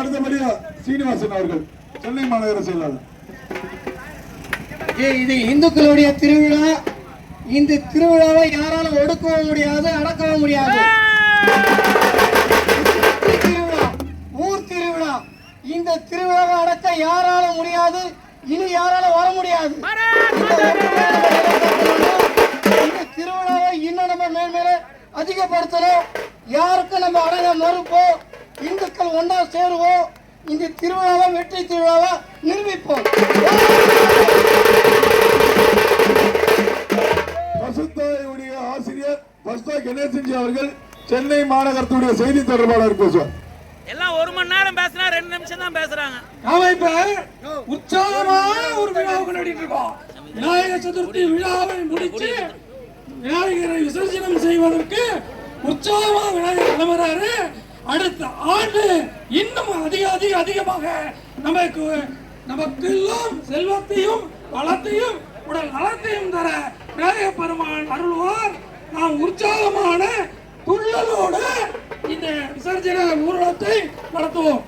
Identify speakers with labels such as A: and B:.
A: அடுத்தபடியா சீனிவாசன் அவர்கள், சென்னை மாநகர செயலாளர்.
B: இது இந்துக்களுடைய திருவிழா. இந்த திருவிழாவை யாராலும் ஒடுக்கவும் முடியாது, அடக்கவும் முடியாது. திருவிழா, ஊர் திருவிழா. இந்த திருவிழாவை அடக்க யாராலும் முடியாது, இனி யாராலும் வர முடியாது. இந்த திருவிழாவை இன்னும் நம்ம மேல்மேல அதிகப்படுத்தணும். யாருக்கும் நம்ம அடங்க மறுப்போம். இந்துக்கள் ஒன்றா சேருவோம். இந்த திருவிழாவை வெற்றி திருவிழாவை நிரூபிப்போம்.
A: பசுத்தாயுடைய ஆசிரியர் பசுத்தா கணேசன்ஜி அவர்கள், சென்னை மாநகரத்துடைய செய்தி தொடர்பாளர் பேசுவார்.
C: எல்லாம் 1 மணி நேரம் பேசினா 2 நிமிஷம் தான் பேசுறாங்க.
D: நாம இப்ப உற்சாகமான ஒரு விழாவை கொண்டாடிட்டு இருக்கோம். விநாயகர் சதுர்த்தி விழாவை முடிச்சு விநாயகரை விசர்ஜனம் செய்வதற்கு உற்சாகமா விநாயகர் கிளம்புறாரு. அடுத்த ஆண்டு இன்னும் அதிகமாக நமக்கெல்லாம் செல்வத்தையும் வளத்தையும் உடல் நலத்தையும் தர விநாயக பெருமான் அருள்வார். நாம் உற்சாகமான துள்ளலோடு இந்த விசர்ஜன ஊர்வலத்தை நடத்துவோம்.